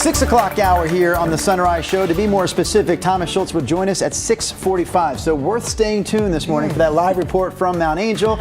6 o'clock hour here on the Sunrise Show. To be more specific, Thomas Schultz will join us at 6:45. So worth staying tuned this morning for that live report from Mount Angel.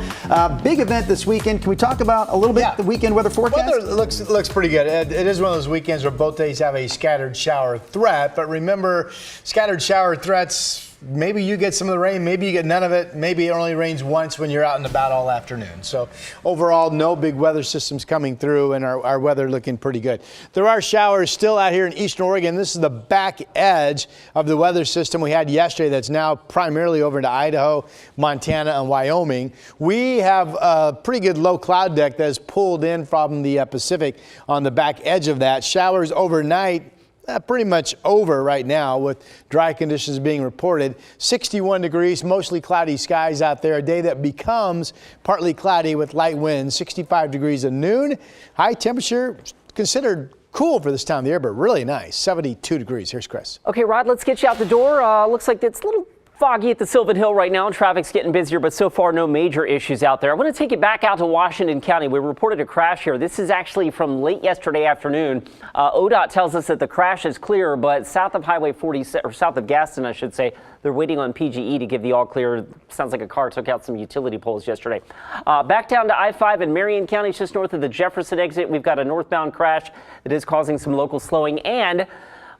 Big event this weekend. Can we talk about a little bit the weekend weather forecast? Weather looks pretty good. It is one of those weekends where both days have a scattered shower threat. But remember, scattered shower threats, maybe you get some of the rain, maybe you get none of it. Maybe it only rains once when you're out and about all afternoon. So overall, no big weather systems coming through, and our weather looking pretty good. There are showers still out here in eastern Oregon. This is the back edge of the weather system we had yesterday that's now primarily over into Idaho, Montana, and Wyoming. We have a pretty good low cloud deck that is pulled in from the Pacific on the back edge of that. Showers overnight. Pretty much over right now with dry conditions being reported. 61 degrees, mostly cloudy skies out there. A day that becomes partly cloudy with light winds. 65 degrees at noon. High temperature considered cool for this time of the year, but really nice. 72 degrees. Here's Chris. Okay, Rod, let's get you out the door. Looks like it's a little foggy at the Sylvan Hill right now. Traffic's getting busier, but so far no major issues out there. I want to take it back out to Washington County. We reported a crash here. This is actually from late yesterday afternoon. ODOT tells us that the crash is clear, but south of Highway 47, or south of Gaston, I should say, they're waiting on PGE to give the all clear. Sounds like a car took out some utility poles yesterday. Back down to I-5 in Marion County, just north of the Jefferson exit. We've got a northbound crash that is causing some local slowing, and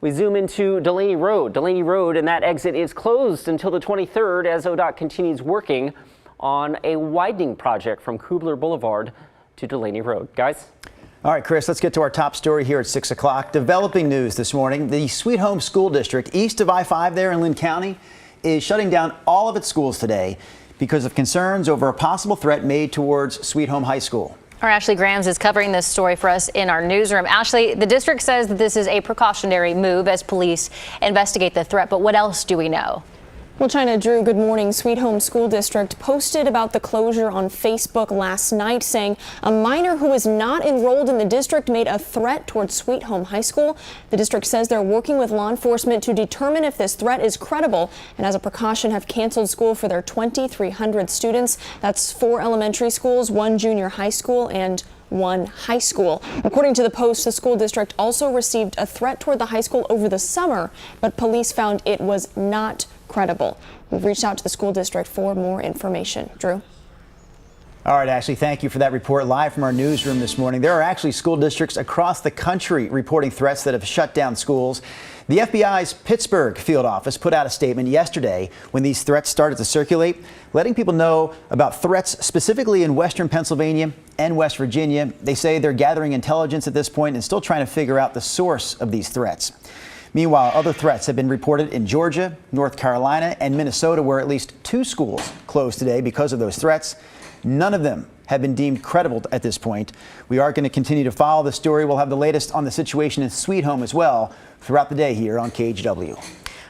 we zoom into Delaney Road. Delaney Road, and that exit is closed until the 23rd as ODOT continues working on a widening project from Kubler Boulevard to Delaney Road. Guys? All right, Chris, let's get to our top story here at 6 o'clock. Developing news this morning. The Sweet Home School District east of I-5 there in Lynn County is shutting down all of its schools today because of concerns over a possible threat made towards Sweet Home High School. Our Ashley Grams is covering this story for us in our newsroom. Ashley, the district says that this is a precautionary move as police investigate the threat, but what else do we know? Well, China, Drew, good morning. Sweet Home School District posted about the closure on Facebook last night, saying a minor who is not enrolled in the district made a threat towards Sweet Home High School. The district says they're working with law enforcement to determine if this threat is credible, and as a precaution have canceled school for their 2,300 students. That's 4 elementary schools, 1 junior high school, and 1 high school. According to the Post, the school district also received a threat toward the high school over the summer, but police found it was not credible. We've reached out to the school district for more information. Drew? All right, Ashley, thank you for that report live from our newsroom this morning. There are actually school districts across the country reporting threats that have shut down schools. The FBI's Pittsburgh field office put out a statement yesterday when these threats started to circulate, letting people know about threats specifically in western Pennsylvania and West Virginia. They say they're gathering intelligence at this point and still trying to figure out the source of these threats. Meanwhile, other threats have been reported in Georgia, North Carolina, and Minnesota, where at least 2 schools closed today because of those threats. None of them have been deemed credible at this point. We are going to continue to follow the story. We'll have the latest on the situation in Sweet Home as well throughout the day here on KGW.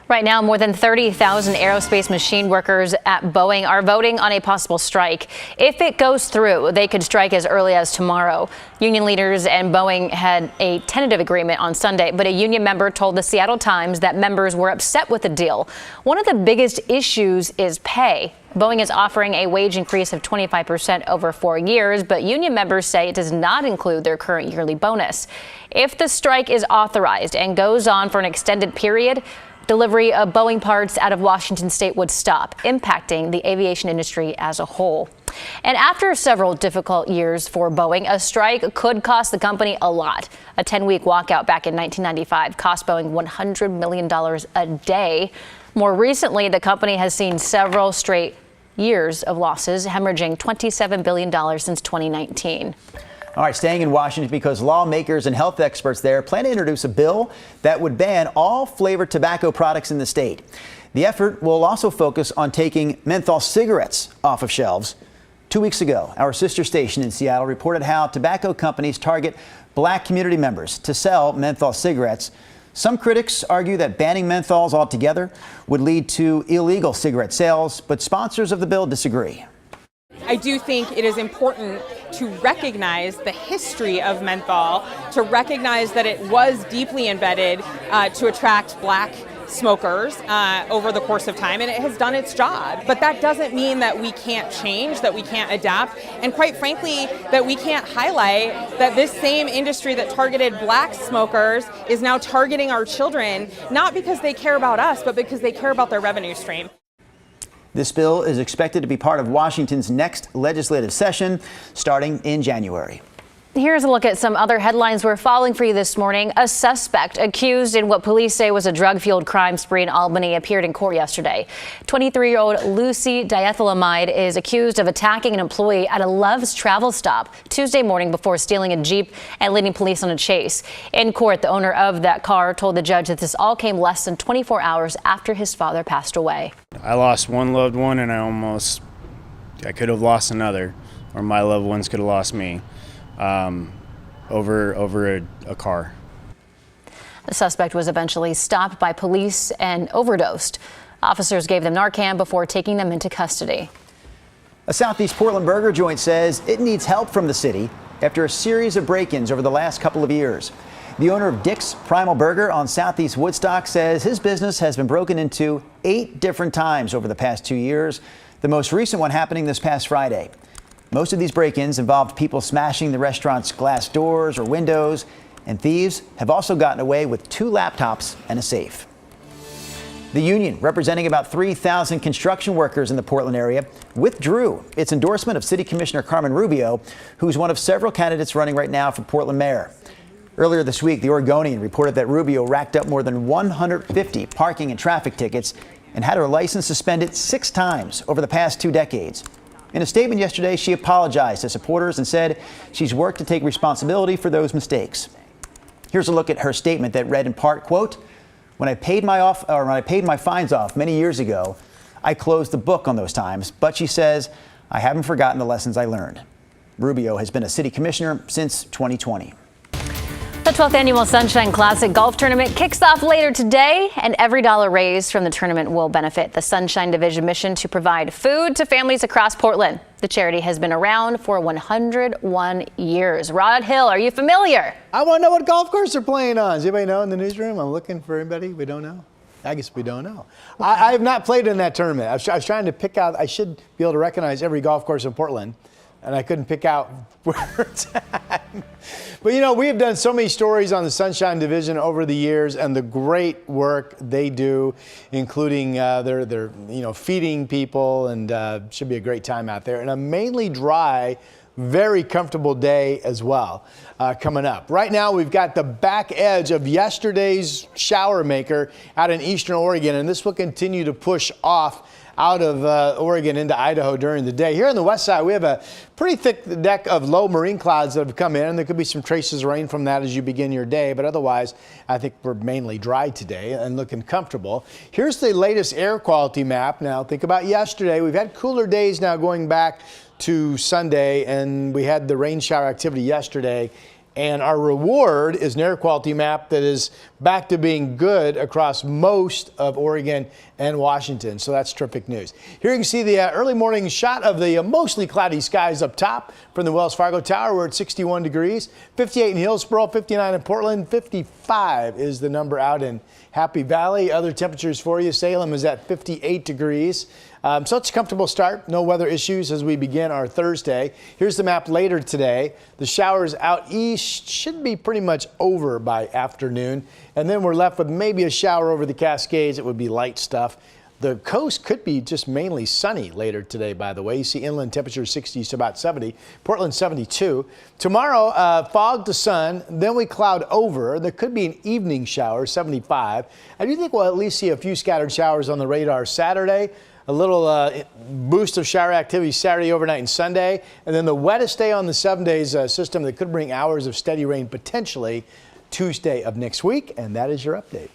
Right now, more than 30,000 aerospace machine workers at Boeing are voting on a possible strike. If it goes through, they could strike as early as tomorrow. Union leaders and Boeing had a tentative agreement on Sunday, but a union member told the Seattle Times that members were upset with the deal. One of the biggest issues is pay. Boeing is offering a wage increase of 25% over 4 years, but union members say it does not include their current yearly bonus. If the strike is authorized and goes on for an extended period, delivery of Boeing parts out of Washington state would stop, impacting the aviation industry as a whole. And after several difficult years for Boeing, a strike could cost the company a lot. A 10-week walkout back in 1995 cost Boeing $100 million a day. More recently, the company has seen several straight years of losses, hemorrhaging $27 billion since 2019. All right, staying in Washington because lawmakers and health experts there plan to introduce a bill that would ban all flavored tobacco products in the state. The effort will also focus on taking menthol cigarettes off of shelves. 2 weeks ago, our sister station in Seattle reported how tobacco companies target black community members to sell menthol cigarettes. Some critics argue that banning menthols altogether would lead to illegal cigarette sales, but sponsors of the bill disagree. I do think it is important to recognize the history of menthol, to recognize that it was deeply embedded to attract black smokers over the course of time, and it has done its job. But that doesn't mean that we can't change, that we can't adapt, and quite frankly, that we can't highlight that this same industry that targeted black smokers is now targeting our children, not because they care about us, but because they care about their revenue stream. This bill is expected to be part of Washington's next legislative session starting in January. Here's a look at some other headlines we're following for you this morning. A suspect accused in what police say was a drug-fueled crime spree in Albany appeared in court yesterday. 23-year-old Lucy Diethylamide is accused of attacking an employee at a Love's travel stop Tuesday morning before stealing a Jeep and leading police on a chase. In court, the owner of that car told the judge that this all came less than 24 hours after his father passed away. I lost one loved one, and I could have lost another, or my loved ones could have lost me. Over a car. The suspect was eventually stopped by police and overdosed. Officers gave them Narcan before taking them into custody. A Southeast Portland burger joint says it needs help from the city after a series of break-ins over the last couple of years. The owner of Dick's Primal Burger on Southeast Woodstock says his business has been broken into 8 different times over the past 2 years, the most recent one happening this past Friday. Most of these break-ins involved people smashing the restaurant's glass doors or windows, and thieves have also gotten away with 2 laptops and a safe. The union, representing about 3,000 construction workers in the Portland area, withdrew its endorsement of City Commissioner Carmen Rubio, who's one of several candidates running right now for Portland mayor. Earlier this week, the Oregonian reported that Rubio racked up more than 150 parking and traffic tickets and had her license suspended 6 times over the past 2 decades. In a statement yesterday, she apologized to supporters and said she's worked to take responsibility for those mistakes. Here's a look at her statement that read in part, quote, when I paid my fines off many years ago, I closed the book on those times, but she says, I haven't forgotten the lessons I learned. Rubio has been a city commissioner since 2020. The 12th annual Sunshine Classic Golf Tournament kicks off later today, and every dollar raised from the tournament will benefit the Sunshine Division mission to provide food to families across Portland. The charity has been around for 101 years. Rod Hill, are you familiar? I want to know what golf course they're playing on. Does anybody know in the newsroom? I'm looking for anybody. We don't know. I guess we don't know. I have not played in that tournament. I was trying to pick out, I should be able to recognize every golf course in Portland, and I couldn't pick out where it's at. But you know, we have done so many stories on the Sunshine Division over the years and the great work they do, including their feeding people, and should be a great time out there. And a mainly dry, very comfortable day as well coming up. Right now, we've got the back edge of yesterday's shower maker out in eastern Oregon, and this will continue to push off out of Oregon into Idaho during the day. Here on the west side, we have a pretty thick deck of low marine clouds that have come in, and there could be some traces of rain from that as you begin your day, but otherwise, I think we're mainly dry today and looking comfortable. Here's the latest air quality map. Now, think about yesterday. We've had cooler days now going back to Sunday, and we had the rain shower activity yesterday. And our reward is an air quality map that is back to being good across most of Oregon and Washington. So that's terrific news. Here you can see the early morning shot of the mostly cloudy skies up top from the Wells Fargo Tower. We're at 61 degrees, 58 in Hillsboro, 59 in Portland, 55 is the number out in Happy Valley. Other temperatures for you. Salem is at 58 degrees. So it's a comfortable start. No weather issues as we begin our Thursday. Here's the map later today. The showers out east should be pretty much over by afternoon. And then we're left with maybe a shower over the Cascades. It would be light stuff. The coast could be just mainly sunny later today, by the way. You see inland temperatures 60s to about 70. Portland 72. Tomorrow, fog to sun. Then we cloud over. There could be an evening shower, 75. I do think we'll at least see a few scattered showers on the radar Saturday. A little boost of shower activity Saturday, overnight, and Sunday. And then the wettest day on the 7 days system that could bring hours of steady rain potentially Tuesday of next week. And that is your update.